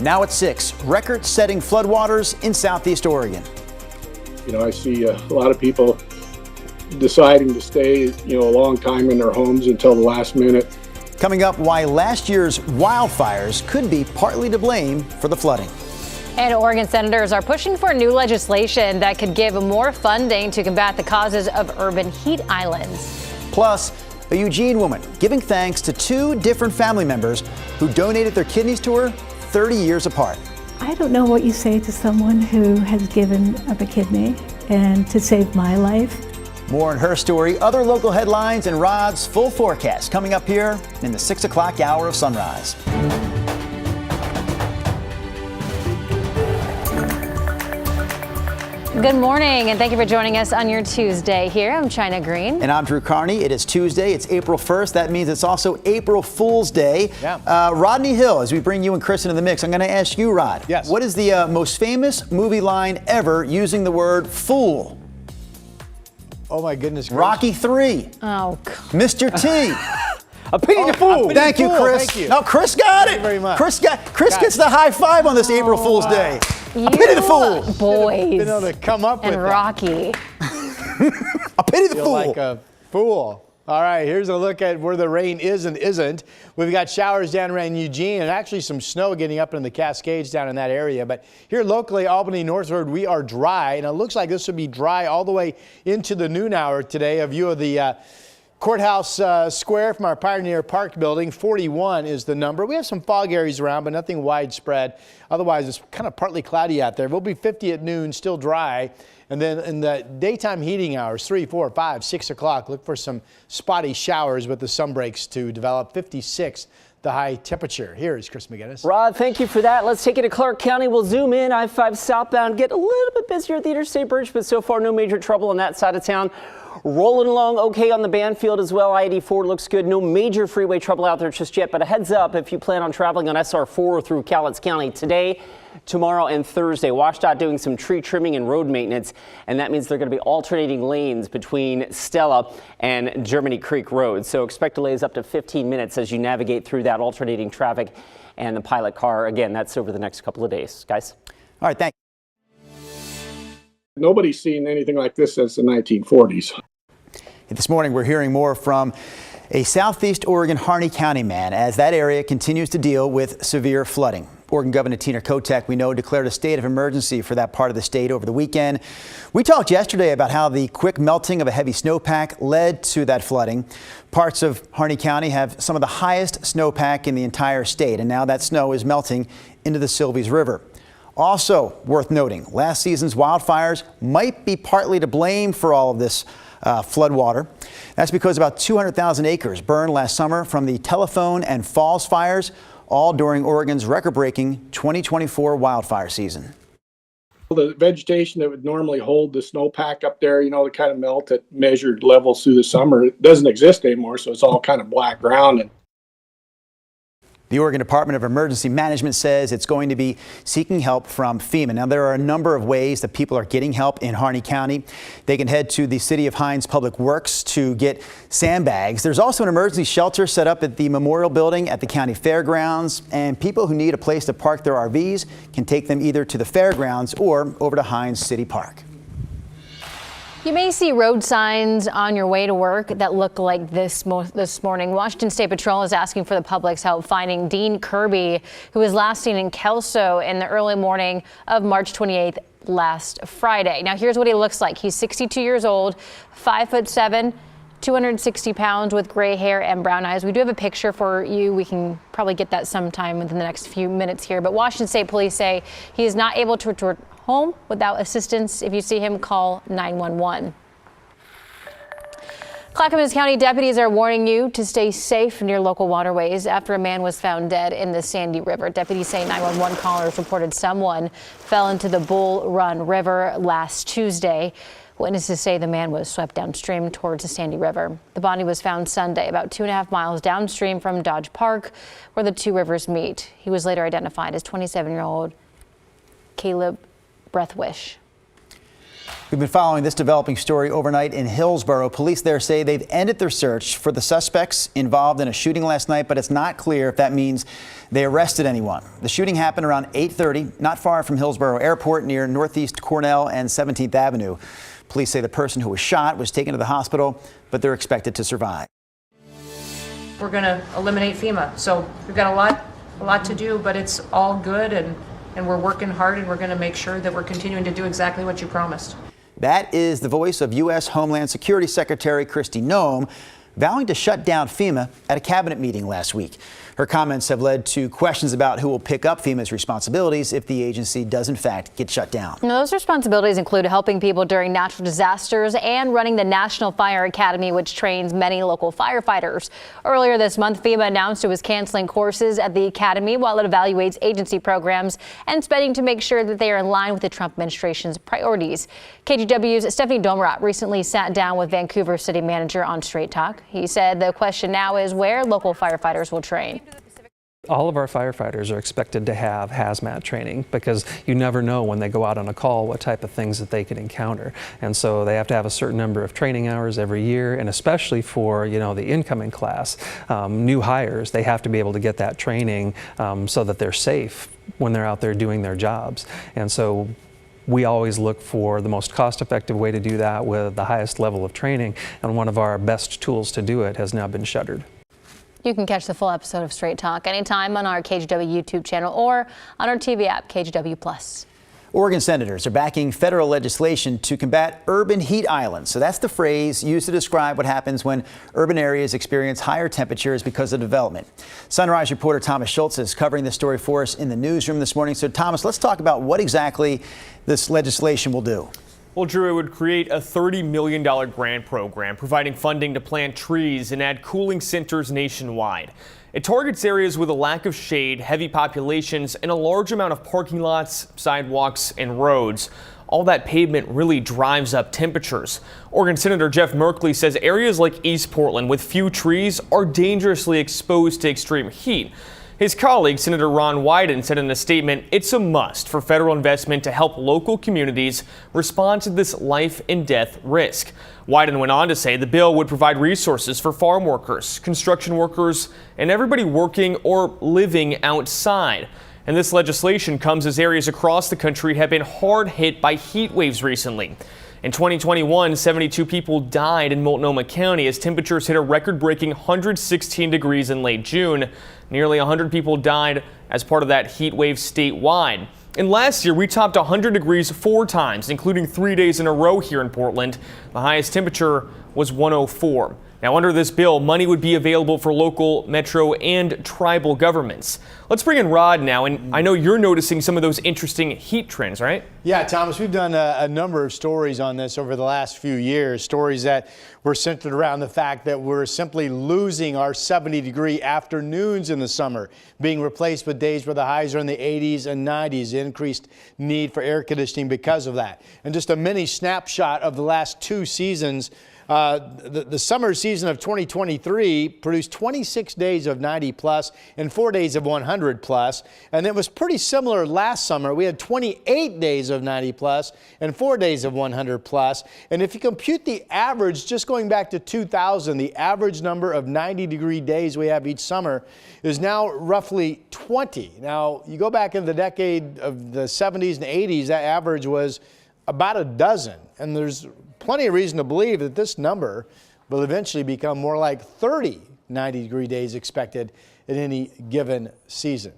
Now at 6, record-setting floodwaters in southeast Oregon. You know, I see a lot of people deciding to stay, a long time in their homes until the last minute. Coming up, why last year's wildfires could be partly to blame for the flooding. And Oregon senators are pushing for new legislation that could give more funding to combat the causes of urban heat islands. Plus, a Eugene woman giving thanks to 2 different family members who donated their kidneys to her 30 years apart. I don't know what you say to someone who has given up a kidney and to save my life. More on her story, other local headlines, and Rod's full forecast coming up here in the 6 o'clock hour of sunrise. Good morning, and thank you for joining us on your Tuesday here. I'm China Green. And I'm Drew Carney. It is Tuesday. It's April 1st. That means it's also April Fool's Day. Yeah. Rodney Hill, as we bring you and Chris into the mix, I'm going to ask you, Rod. Yes. What is the most famous movie line ever using the word fool? Oh, my goodness. Chris. Rocky 3. Oh, God. Mr. T. A pity the fool. Thank you, Chris. Thank you. No, Chris got it. Thank you very much. Chris gets the high five on this April Fool's Day. A pity the fool. Boys. Been able to come up and with Rocky. A pity the Feel fool. like a fool. All right, here's a look at where the rain is and isn't. We've got showers down around Eugene and actually some snow getting up in the Cascades down in that area. But here locally, Albany Northward, we are dry. And it looks like this will be dry all the way into the noon hour today. A view of the Courthouse Square from our Pioneer Park building. 41 is the number. We have some fog areas around, but nothing widespread. Otherwise, it's kind of partly cloudy out there. We'll be 50 at noon, still dry. And then in the daytime heating hours, 3, 4, 5, 6 o'clock, look for some spotty showers with the sun breaks to develop. 56 the high temperature. Here is Chris McGinnis. Rod, thank you for that. Let's take it to Clark County. We'll zoom in. I-5 southbound, get a little bit busier at the Interstate Bridge, but so far no major trouble on that side of town. Rolling along okay on the Banfield as well. I-84 looks good. No major freeway trouble out there just yet, but a heads up if you plan on traveling on SR4 through Cowlitz County today, tomorrow, and Thursday. WashDOT doing some tree trimming and road maintenance, and that means they're going to be alternating lanes between Stella and Germany Creek Road. So expect delays up to 15 minutes as you navigate through that alternating traffic and the pilot car. Again, that's over the next couple of days. Guys? All right, thanks. Nobody's seen anything like this since the 1940s. This morning, we're hearing more from a southeast Oregon Harney County man as that area continues to deal with severe flooding. Oregon Governor Tina Kotek, we know, declared a state of emergency for that part of the state over the weekend. We talked yesterday about how the quick melting of a heavy snowpack led to that flooding. Parts of Harney County have some of the highest snowpack in the entire state, and now that snow is melting into the Silvies River. Also worth noting, last season's wildfires might be partly to blame for all of this floodwater. That's because about 200,000 acres burned last summer from the Telephone and Falls fires, all during Oregon's record-breaking 2024 wildfire season. The vegetation that would normally hold the snowpack up there, the kind of melt at measured levels through the summer, it doesn't exist anymore, so it's all kind of black ground. And the Oregon Department of Emergency Management says it's going to be seeking help from FEMA. Now, there are a number of ways that people are getting help in Harney County. They can head to the City of Hines Public Works to get sandbags. There's also an emergency shelter set up at the Memorial Building at the county fairgrounds, and people who need a place to park their RVs can take them either to the fairgrounds or over to Hines City Park. You may see road signs on your way to work that look like this morning. Washington State Patrol is asking for the public's help finding Dean Kirby, who was last seen in Kelso in the early morning of March 28th last Friday. Now, here's what he looks like. He's 62 years old, 5'7", 260 pounds with gray hair and brown eyes. We do have a picture for you. We can probably get that sometime within the next few minutes here. But Washington State Police say he is not able to return home without assistance. If you see him, call 911. Clackamas County deputies are warning you to stay safe near local waterways after a man was found dead in the Sandy River. Deputies say 911 callers reported someone fell into the Bull Run River last Tuesday. Witnesses say the man was swept downstream towards the Sandy River. The body was found Sunday about 2.5 miles downstream from Dodge Park, where the two rivers meet. He was later identified as 27-year-old Caleb Breathwish. We've been following this developing story overnight in Hillsborough. Police there say they've ended their search for the suspects involved in a shooting last night, but it's not clear if that means they arrested anyone. The shooting happened around 8:30, not far from Hillsborough Airport near Northeast Cornell and 17th Avenue. Police say the person who was shot was taken to the hospital, but they're expected to survive. We're going to eliminate FEMA. So we've got a lot to do, but it's all good, and we're working hard, and we're going to make sure that we're continuing to do exactly what you promised. That is the voice of U.S. Homeland Security Secretary Kristi Noem vowing to shut down FEMA at a cabinet meeting last week. Her comments have led to questions about who will pick up FEMA's responsibilities if the agency does in fact get shut down. Now, those responsibilities include helping people during natural disasters and running the National Fire Academy, which trains many local firefighters. Earlier this month, FEMA announced it was canceling courses at the academy while it evaluates agency programs and spending to make sure that they are in line with the Trump administration's priorities. KGW's Stephanie Domrat recently sat down with Vancouver City Manager on Straight Talk. He said the question now is where local firefighters will train. All of our firefighters are expected to have hazmat training because you never know when they go out on a call what type of things that they could encounter. And so they have to have a certain number of training hours every year, and especially for, the incoming class, new hires, they have to be able to get that training so that they're safe when they're out there doing their jobs. And so we always look for the most cost-effective way to do that with the highest level of training, and one of our best tools to do it has now been shuttered. You can catch the full episode of Straight Talk anytime on our KGW YouTube channel or on our TV app, KGW+. Oregon senators are backing federal legislation to combat urban heat islands. So that's the phrase used to describe what happens when urban areas experience higher temperatures because of development. Sunrise reporter Thomas Schultz is covering this story for us in the newsroom this morning. So Thomas, let's talk about what exactly this legislation will do. Well, Drew, it would create a $30 million grant program providing funding to plant trees and add cooling centers nationwide. It targets areas with a lack of shade, heavy populations, and a large amount of parking lots, sidewalks, and roads. All that pavement really drives up temperatures. Oregon Senator Jeff Merkley says areas like East Portland with few trees are dangerously exposed to extreme heat. His colleague, Senator Ron Wyden, said in a statement, it's a must for federal investment to help local communities respond to this life and death risk. Wyden went on to say the bill would provide resources for farm workers, construction workers, and everybody working or living outside. And this legislation comes as areas across the country have been hard hit by heat waves recently. In 2021, 72 people died in Multnomah County as temperatures hit a record-breaking 116 degrees in late June. Nearly 100 people died as part of that heat wave statewide. And last year, we topped 100 degrees 4 times, including 3 days in a row here in Portland. The highest temperature was 104. Now, under this bill, money would be available for local, metro, and tribal governments. Let's bring in Rod now, and I know you're noticing some of those interesting heat trends, right? Yeah, Thomas, we've done a number of stories on this over the last few years, stories that were centered around the fact that we're simply losing our 70-degree afternoons in the summer, being replaced with days where the highs are in the 80s and 90s, increased need for air conditioning because of that. And just a mini snapshot of the last 2 seasons. The summer season of 2023 produced 26 days of 90 plus and 4 days of 100 plus. And it was pretty similar last summer. We had 28 days of 90 plus and 4 days of 100 plus. And if you compute the average, just going back to 2000, the average number of 90-degree days we have each summer is now roughly 20. Now, you go back in the decade of the 70s and 80s, that average was about a dozen. And there's plenty of reason to believe that this number will eventually become more like 30 90-degree days expected in any given season.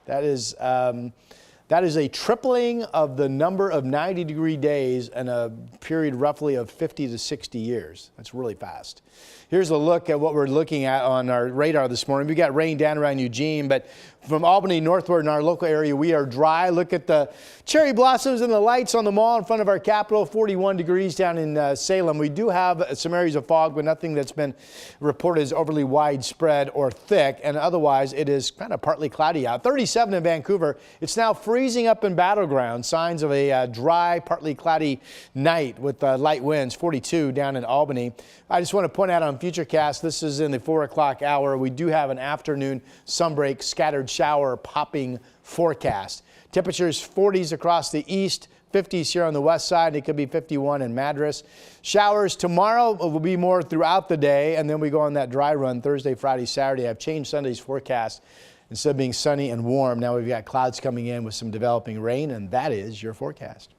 That is a tripling of the number of 90-degree days in a period roughly of 50 to 60 years. That's really fast. Here's a look at what we're looking at on our radar this morning. We got rain down around Eugene, but from Albany northward in our local area, we are dry. Look at the cherry blossoms and the lights on the mall in front of our capital, 41 degrees down in Salem. We do have some areas of fog, but nothing that's been reported as overly widespread or thick, and otherwise it is kind of partly cloudy out. 37 in Vancouver. It's now freezing up in Battleground. Signs of a dry, partly cloudy night with light winds. 42 down in Albany. I just want to point out on Futurecast, this is in the 4 o'clock hour. We do have an afternoon sunbreak, scattered shower popping forecast. Temperatures 40s across the east, 50s here on the west side. It could be 51 in Madras. Showers tomorrow will be more throughout the day, and then we go on that dry run Thursday, Friday, Saturday. I've changed Sunday's forecast. Instead of being sunny and warm, now we've got clouds coming in with some developing rain, and that is your forecast.